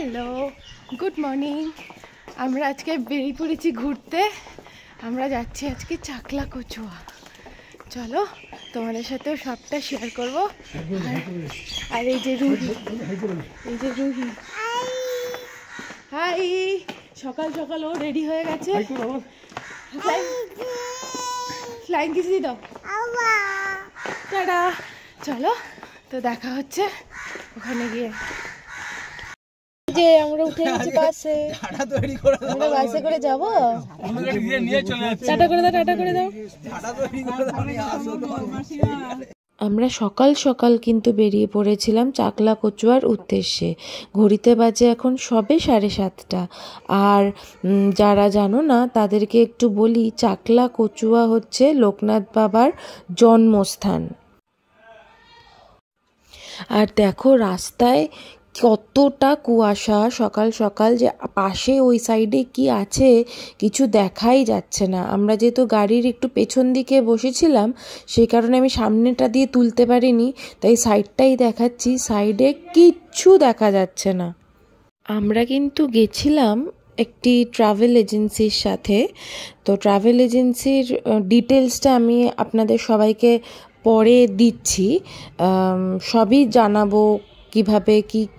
Hello, good morning. আমরা আজকে বেরিয়ে পড়েছি ঘুরতে। আমরা যাচ্ছি আজকে চাকলা কচুয়া। চলো তোমাদের সাথেও সবটা শেয়ার করবো। আর এই যে রুহি, হাই। সকাল সকাল ও রেডি হয়ে গেছে। ফ্লাইং কিস দিয়ে দাও। টাটা। চলো তো দেখা হচ্ছে ওখানে গিয়ে। যে আমরা উঠে গেছি বাসে। আমরা বাসে করে যাবো। টাটা করে দাও, টাটা করে দাও। আমরা সকাল সকাল কিন্তু বেরিয়ে পড়েছিলাম চাকলা কচুয়ার উদ্দেশ্যে। ঘড়িতে বাজে এখন সবে 7:30। আর যারা জানো না তাদেরকে একটু বলি, চাকলা কচুয়া হচ্ছে লোকনাথ বাবার জন্মস্থান। আর দেখো রাস্তায় কতটা কুয়াশা সকাল সকাল, যে পাশে ওই সাইডে কি আছে কিছু দেখাই যাচ্ছে না। আমরা যেহেতু গাড়ির একটু পেছন দিকে বসেছিলাম সেই কারণে আমি সামনেটা দিয়ে তুলতে পারিনি, তাই সাইডটাই দেখাচ্ছি। সাইডে কিচ্ছু দেখা যাচ্ছে না। আমরা কিন্তু গেছিলাম একটি ট্রাভেল এজেন্সির সাথে। তো ট্রাভেল এজেন্সির ডিটেলসটা আমি আপনাদের সবাইকে পরে দিচ্ছি, সবই জানাবো।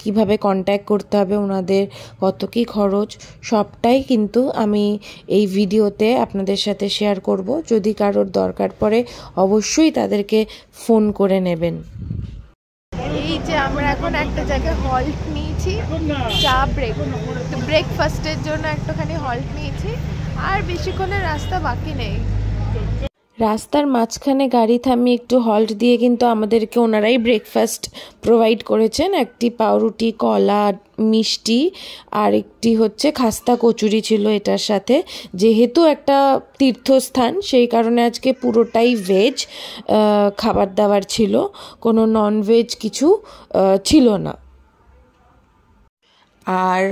কিভাবে কন্ট্যাক্ট করতে হবে, ওনাদের কত কি খরচ, সবটাই কিন্তু আমি এই ভিডিওতে আপনাদের সাথে শেয়ার করব। যদি কারোর দরকার পড়ে অবশ্যই তাদেরকে ফোন করে নেবেন। এই যে আমরা এখন একটা জায়গায় হল্ট নিয়েছি, চা ব্রেকফাস্টের জন্য একটুখানি হল্ট নিয়েছি। আর বেশিক্ষণের রাস্তা বাকি নেই। রাস্তার মাঝখানে গাড়ি থামিয়ে একটু হল্ট দিয়ে কিন্তু আমাদেরকে ওনারাই ব্রেকফাস্ট প্রোভাইড করেছেন। একটি পাউরুটি, কলা, মিষ্টি আর একটি হচ্ছে খাস্তা কচুরি ছিল এটার সাথে। যেহেতু একটা তীর্থস্থান সেই কারণে আজকে পুরোটাই ভেজ খাবার দাবার ছিল, কোনো ননভেজ কিছু ছিল না। আর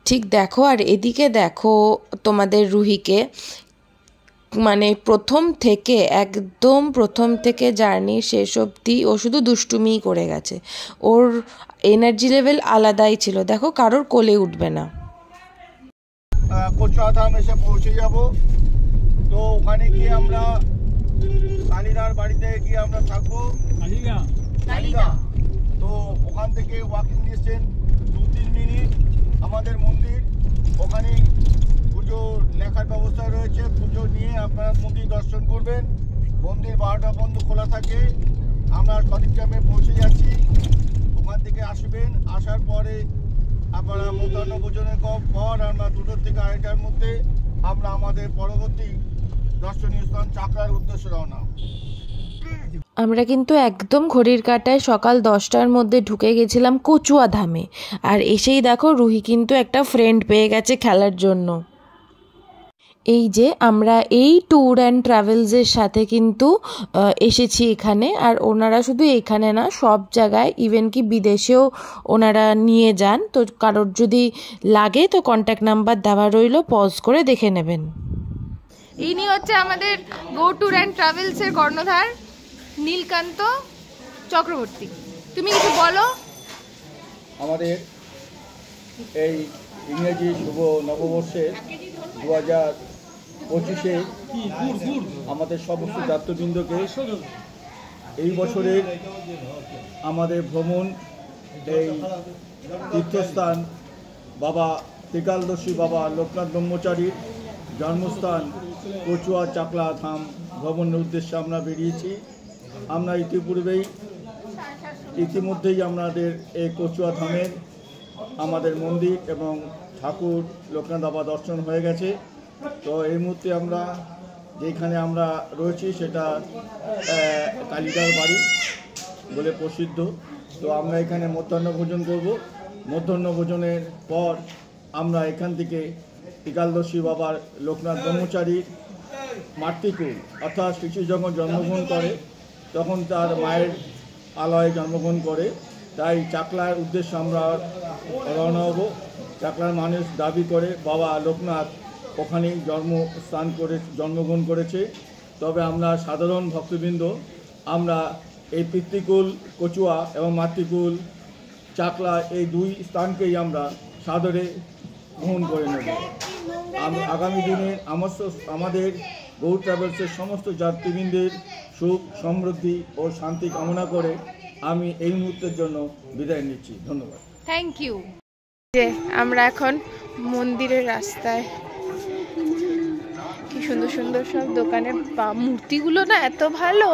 ঠিক দেখো, আর এদিকে দেখো তোমাদের রুহিকে, মানে একদম প্রথম থেকে জার্নি শেষ অবধি ও শুধু দুষ্টুমিই করে গেছে। ওর এনার্জি লেভেল আলাদাই ছিল। দেখো কারোর কোলে উঠবে না। কচুয়া ধাম এসে পৌঁছে যাব। তো ওখানে গিয়ে আমরা কালীদার বাড়িতে গিয়ে আমরা থাকবো। কালীদা। তো ওখান থেকে ওয়াকিং ডিস্টেন্স 2-3 মিনিট আমাদের মন্দির। ওখানে পুজো লেখার ব্যবস্থা রয়েছে। পুজো নিয়ে আপনারা মন্দির দর্শন করবেন। মন্দির 12টা পর্যন্ত খোলা থাকে। আমরা সঠিকভাবে পৌঁছে যাচ্ছি। ওখান থেকে আসবেন। আসার পরে আপনারা মধ্যাহ্ন ভোজনের পর আমরা 2টো থেকে 2:30টার মধ্যে আমরা আমাদের পরবর্তী দর্শনীয় স্থান চাকলার উদ্দেশ্যে রওনা। আমরা কিন্তু একদম ঘড়ির কাঁটায় সকাল 10টার মধ্যে ঢুকে গেছিলাম কচুয়া ধামে। আর এসেই দেখো রুহি কিন্তু একটা ফ্রেন্ড পেয়ে গেছে খেলার জন্য। এই যে আমরা এই ট্যুর অ্যান্ড ট্রাভেলসের সাথে কিন্তু এসেছি এখানে। আর ওনারা শুধু এখানে না, সব জায়গায়, ইভেন কি বিদেশেও ওনারা নিয়ে যান। তো কারোর যদি লাগে তো কন্ট্যাক্ট নাম্বার দেওয়া রইল, পজ করে দেখে নেবেন। ইনি হচ্ছে আমাদের গো ট্যুর অ্যান্ড ট্রাভেলসের কর্ণধার নীলকান্ত চক্রবর্তী। তুমি কিছু বলো। আমাদের এই ইংরেজি শুভ নববর্ষের 2025-এ আমাদের সমস্ত যাত্রবৃন্দকে এই বছরের আমাদের ভ্রমণ এই তীর্থস্থান বাবা ত্রিকালদর্শী বাবা লোকনাথ ব্রহ্মচারীর জন্মস্থান কচুয়া চাকলা ধাম ভ্রমণের উদ্দেশ্যে আমরা বেরিয়েছি। আমরা ইতিমধ্যেই আমাদের এই কচুয়া ধামের আমাদের মন্দির এবং ঠাকুর লোকনাথ বাবা দর্শন হয়ে গেছে। তো এই মুহূর্তে আমরা যেখানে আমরা রয়েছি সেটা কালীদার বাড়ি বলে প্রসিদ্ধ। তো আমরা এখানে মধ্যাহ্ন ভোজন করব। মধ্যাহ্ন ভোজনের পর আমরা এখান থেকে ত্রিকালদর্শী বাবার লোকনাথ ব্রহ্মচারীর মাতৃকুল, অর্থাৎ শিশু যখন জন্মগ্রহণ করে তখন তার মায়ের আলয়ে জন্মগ্রহণ করে, তাই চাকলার উদ্দেশ্যে আমরা রওনা হব। চাকলার মানুষ দাবি করে বাবা লোকনাথ ওখানেই জন্মগ্রহণ করেছে। তবে আমরা সাধারণ ভক্তবৃন্দ আমরা এই পিতৃকুল কচুয়া এবং মাতৃকুল চাকলা এই দুই স্থানকেই আমরা সাদরে গ্রহণ করে নেব। আমি আগামী দিনে আমাদের গৌড় ট্রাভেলসের সমস্ত যাত্রীবৃন্দের সুখ সমৃদ্ধি ও শান্তি কামনা করে আমি এই মুহূর্তের জন্য বিদায় নিচ্ছি। ধন্যবাদ। Thank you. যে আমরা এখন মন্দিরের রাস্তায়, কি সুন্দর সুন্দর সব দোকানের মূর্তিগুলো না এত ভালো।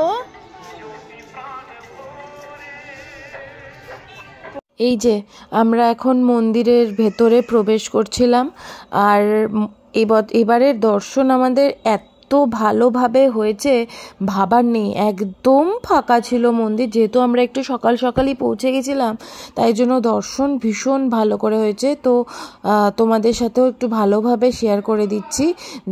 এই যে আমরা এখন মন্দিরের ভেতরে প্রবেশ করছিলাম, আর এবারের দর্শন আমাদের এত ভালোভাবে হয়েছে ভাবার নেই। একদম ফাঁকা ছিল মন্দির, যেহেতু আমরা একটু সকাল সকালই পৌঁছে গেছিলাম, তাই জন্য দর্শন ভীষণ ভালো করে হয়েছে। তো তোমাদের সাথেও একটু ভালোভাবে শেয়ার করে দিচ্ছি,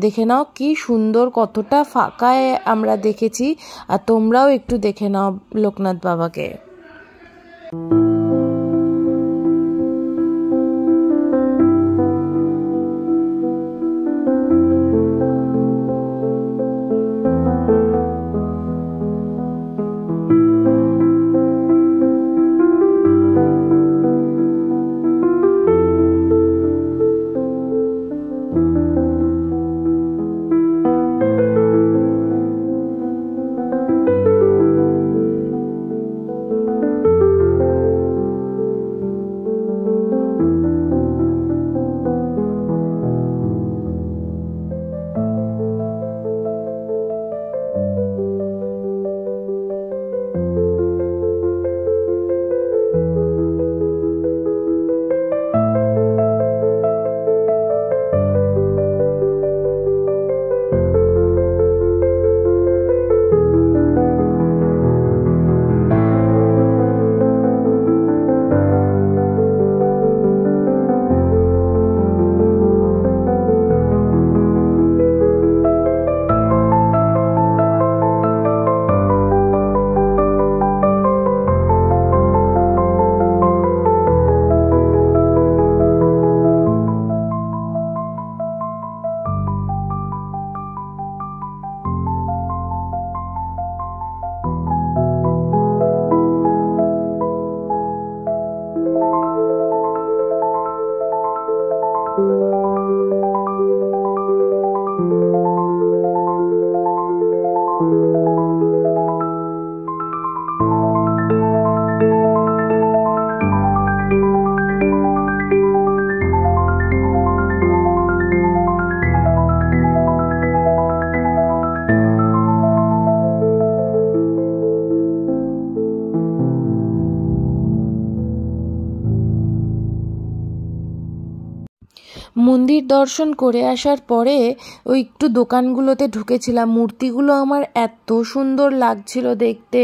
দেখে নাও কি সুন্দর, কতটা ফাঁকায় আমরা দেখেছি। আর তোমরাও একটু দেখে নাও লোকনাথ বাবাকে। মন্দির দর্শন করে আসার পরে ওই একটু দোকানগুলোতে ঢুকেছিলাম। মূর্তিগুলো আমার এত সুন্দর লাগছিল দেখতে,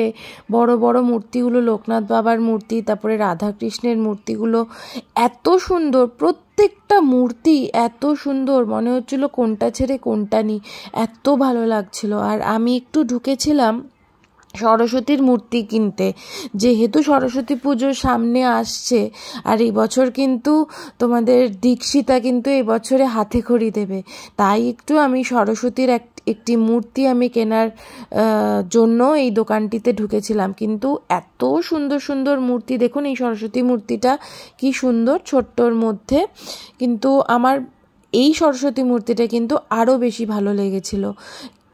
বড় বড় মূর্তিগুলো, লোকনাথ বাবার মূর্তি, তারপরে রাধাকৃষ্ণের মূর্তিগুলো এত সুন্দর, প্রত্যেকটা মূর্তি এত সুন্দর, মনে হচ্ছিল কোনটা ছেড়ে কোনটা নিই, এত ভালো লাগছিল। আর আমি একটু ঢুকেছিলাম সরস্বতীর মূর্তি কিনতে, যেহেতু সরস্বতী পুজোর সামনে আসছে, আর এই বছর কিন্তু তোমাদের দীক্ষিতা কিন্তু এবছরে হাতে খড়ি দেবে, তাই একটু আমি সরস্বতীর একটি মূর্তি আমি কেনার জন্য এই দোকানটিতে ঢুকেছিলাম। কিন্তু এত সুন্দর সুন্দর মূর্তি, দেখুন এই সরস্বতী মূর্তিটা কি সুন্দর ছোট্টর মধ্যে, কিন্তু আমার এই সরস্বতী মূর্তিটা কিন্তু আরও বেশি ভালো লেগেছিল।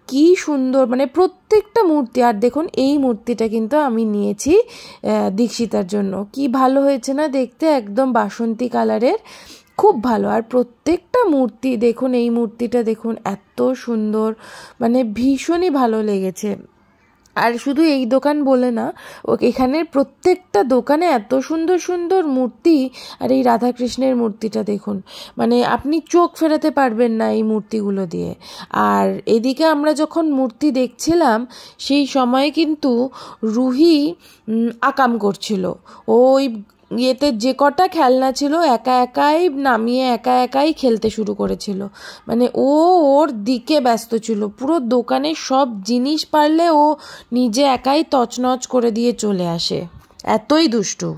কি সুন্দর, মানে প্রত্যেকটা মূর্তি। আর দেখুন এই মূর্তিটা কিন্তু আমি নিয়েছি দীক্ষিতার জন্য, কি ভালো হয়েছে না দেখতে, একদম বাসন্তী কালারের, খুব ভালো। আর প্রত্যেকটা মূর্তি দেখুন, এই মূর্তিটা দেখুন এত সুন্দর, মানে ভীষণই ভালো লেগেছে। আর শুধু এই দোকান বলে না, এখানের প্রত্যেকটা দোকানে এত সুন্দর সুন্দর মূর্তি। আর এই রাধাকৃষ্ণের মূর্তিটা দেখুন, মানে আপনি চোখ ফেরাতে পারবেন না এই মূর্তিগুলো দিয়ে। আর এদিকে আমরা যখন মূর্তি দেখছিলাম সেই সময় কিন্তু রুহি আকাম করছিল, ওই ইয়েতে যে কটা খেলনা ছিল একা একাই নামিয়ে একা একাই খেলতে শুরু করেছিল, মানে ওর দিকে ব্যস্ত ছিল। পুরো দোকানের সব জিনিস পারলে ও নিজে একাই তছনছ করে দিয়ে চলে আসে, এতই দুষ্টু।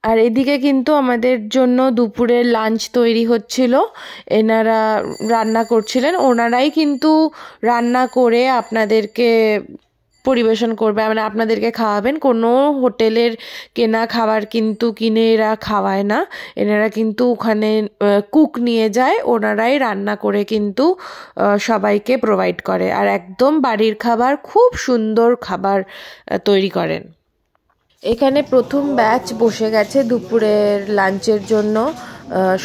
আর এদিকে কিন্তু আমাদের জন্য দুপুরের লাঞ্চ তৈরি হচ্ছিল, এনারা রান্না করছিলেন, ওনারাই কিন্তু রান্না করে আপনাদেরকে পরিবেশন করবে, মানে আপনাদেরকে খাওয়াবেন। কোনো হোটেলের কেনা খাবার কিন্তু কিনে এরা খাওয়ায় না, এনারা কিন্তু ওখানে কুক নিয়ে যায়, ওনারাই রান্না করে কিন্তু সবাইকে প্রোভাইড করে, আর একদম বাড়ির খাবার, খুব সুন্দর খাবার তৈরি করেন। এখানে প্রথম ব্যাচ বসে গেছে দুপুরের লাঞ্চের জন্য,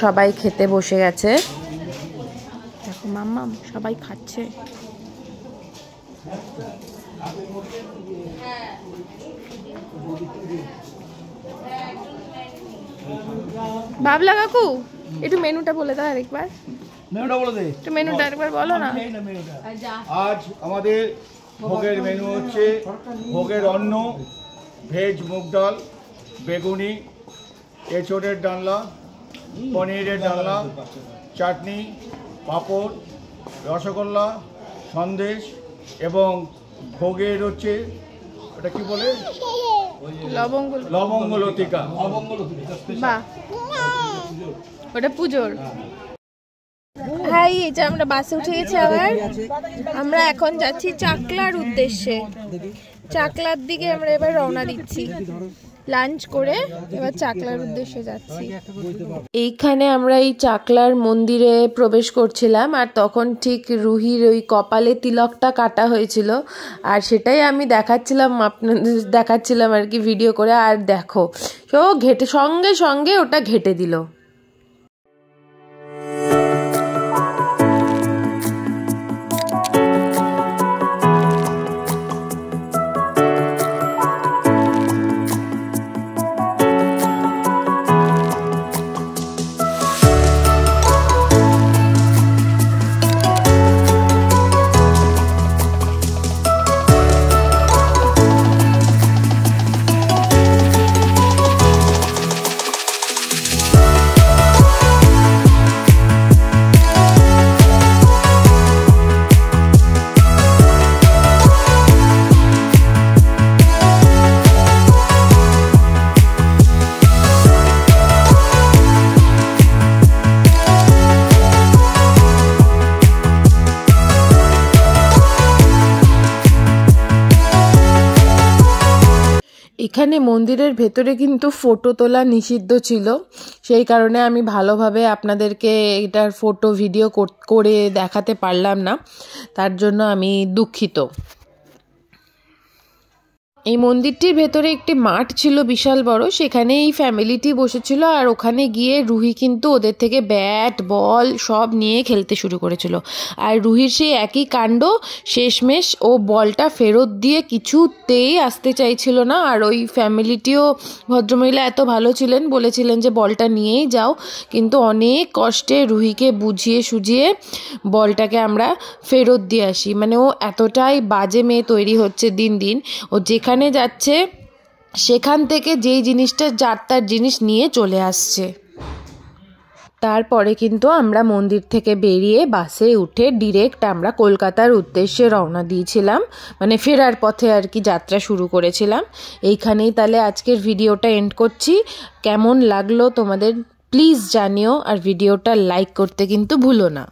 সবাই খেতে বসে গেছে। দেখো মাম্মাম সবাই খাচ্ছে। বাবলা কাকু একটু মেনুটা বলে দাও আরেকবার। মেনুটা বলে দে, একটু মেনুটা আরেকবার বলো না। আজ আমাদের ভোগের মেনু হচ্ছে ভোগের অন্ন, ভেজ মুগ ডাল, বেগুনি, এঁচোড়ের ডালনা, পনিরের ডালনা, চাটনি, পাঁপড়, রসগোল্লা, সন্দেশ এবং ভোগের হচ্ছে ওটা কি বলে, লবঙ্গ লতিকা। বাহ, ওটা পুজোর। হ্যাঁ, এই যে আমরা বাসে উঠে গেছি, আবার আমরা এখন যাচ্ছি চাকলার উদ্দেশ্যে। চাকলার দিকে আমরা এবার রওনা দিচ্ছি, লাঞ্চ করে এবার চাকলার উদ্দেশ্যে যাচ্ছি। এইখানে আমরা এই চাকলার মন্দিরে প্রবেশ করছিলাম, আর তখন ঠিক রুহির ওই কপালে তিলকটা কাটা হয়েছিল, আর সেটাই আমি দেখাচ্ছিলাম আর কি ভিডিও করে। আর দেখো তো ঘেটে সঙ্গে সঙ্গে ওটা ঘেটে দিল। এখানে মন্দিরের ভেতরে কিন্তু ফটো তোলা নিষিদ্ধ ছিল, সেই কারণে আমি ভালোভাবে আপনাদেরকে এটার ফটো ভিডিও করে দেখাতে পারলাম না, তার জন্য আমি দুঃখিত। এই মন্দিরটির ভেতরে একটি মাঠ ছিল বিশাল বড়, সেখানে এই ফ্যামিলিটি বসেছিল, আর ওখানে গিয়ে রুহি কিন্তু ওদের থেকে ব্যাট বল সব নিয়ে খেলতে শুরু করেছিল। আর রুহির সেই একই কাণ্ড, শেষমেশ ও বলটা ফেরত দিয়ে কিছুতেই আসতে চাইছিল না। আর ওই ফ্যামিলিটিও, ভদ্রমহিলা এত ভালো ছিলেন, বলেছিলেন যে বলটা নিয়েই যাও, কিন্তু অনেক কষ্টে রুহিকে বুঝিয়ে সুঝিয়ে বলটাকে আমরা ফেরত দিয়ে আসি। মানে ও এতটাই বাজে মেয়ে তৈরি হচ্ছে দিন দিন, ও যেখানে যাচ্ছে সেখান থেকে যেই জিনিসটা যার তার জিনিস নিয়ে চলে আসছে। তারপরে কিন্তু আমরা মন্দির থেকে বেরিয়ে বাসে উঠে ডিরেক্ট আমরা কলকাতার উদ্দেশ্যে রওনা দিয়েছিলাম, মানে ফেরার পথে আর কি যাত্রা শুরু করেছিলাম। এইখানেই তাহলে আজকের ভিডিওটা এন্ড করছি। কেমন লাগলো তোমাদের প্লিজ জানিও, আর ভিডিওটা লাইক করতে কিন্তু ভুলো না।